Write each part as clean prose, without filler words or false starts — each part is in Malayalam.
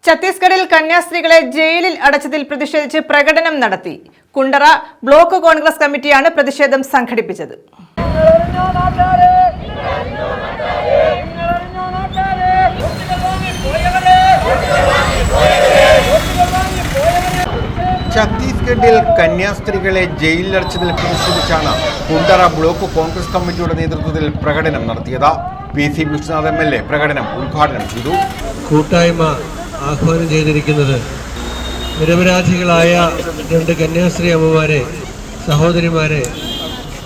ഛത്തീസ്ഗഡിൽ കന്യാസ്ത്രീകളെ ജയിലിൽ അടച്ചതിൽ പ്രതിഷേധിച്ച് പ്രകടനം നടത്തി. കുണ്ടറ ബ്ലോക്ക് കോൺഗ്രസ് കമ്മിറ്റിയാണ് പ്രതിഷേധം സംഘടിപ്പിച്ചത്. ഛത്തീസ്ഗഡിൽ കന്യാസ്ത്രീകളെ ജയിലിലടച്ചതിൽ പ്രതിഷേധിച്ചാണ് കുണ്ടറ ബ്ലോക്ക് കോൺഗ്രസ് കമ്മിറ്റിയുടെ നേതൃത്വത്തിൽ പ്രകടനം നടത്തിയത്. PC വിശ്വനാഥ് MLA പ്രകടനം ഉദ്ഘാടനം ചെയ്തു. കൂട്ടായ്മ ആഹ്വാനം ചെയ്തിരിക്കുന്നത് നിരപരാധികളായ രണ്ട് കന്യാസ്ത്രീ അമ്മമാരെ, സഹോദരിമാരെ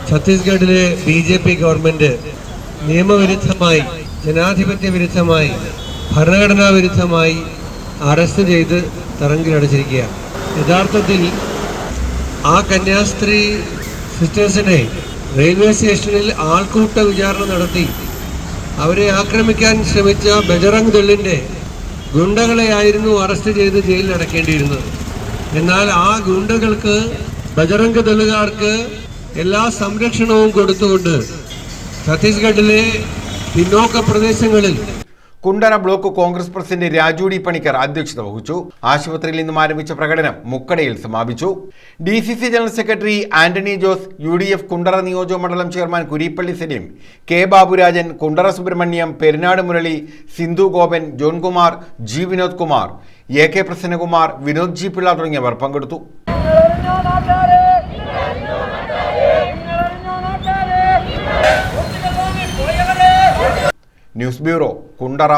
ഛത്തീസ്ഗഡിലെ BJP ഗവൺമെന്റ് നിയമവിരുദ്ധമായി, ജനാധിപത്യ വിരുദ്ധമായി, ഭരണഘടനാ വിരുദ്ധമായി അറസ്റ്റ് ചെയ്ത് തടങ്കിലടച്ചിരിക്കുകയാണ്. യഥാർത്ഥത്തിൽ ആ കന്യാസ്ത്രീ സിസ്റ്റേഴ്സിനെ റെയിൽവേ സ്റ്റേഷനിൽ ആൾക്കൂട്ട വിചാരണ നടത്തി അവരെ ആക്രമിക്കാൻ ശ്രമിച്ച ബജറംഗ് ദളിന്റെ ഗുണ്ടകളെയായിരുന്നു അറസ്റ്റ് ചെയ്ത് ജയിലിൽ അടക്കേണ്ടിയിരുന്നത്. എന്നാൽ ആ ഗുണ്ടകൾക്ക്, ബജറംഗ് ദളുകാർക്ക് എല്ലാ സംരക്ഷണവും കൊടുത്തുകൊണ്ട് ഛത്തീസ്ഗഡിലെ പിന്നോക്ക പ്രദേശങ്ങളിൽ Kundara block Congress president Raju D Panicker അധ്യക്ഷത വഹിച്ചു. ആശുപത്രിയിൽ നിന്നും ആരംഭിച്ച പ്രകടനം മുക്കടയിൽ സമാപിച്ചു. DCC general secretary Antony Jose, UDF Kundara നിയോജക മണ്ഡലം chairman Kurippally Saleem, K Baburajan, Kundara Subramaniam, Perunad Murali, Sindhu Gopan, Johnkumar, G Vinod Kumar, AK Prasannakumar, Vinod G Pillai തുടങ്ങിയവർ പങ്കെടുത്തു. News bureau, Kundara.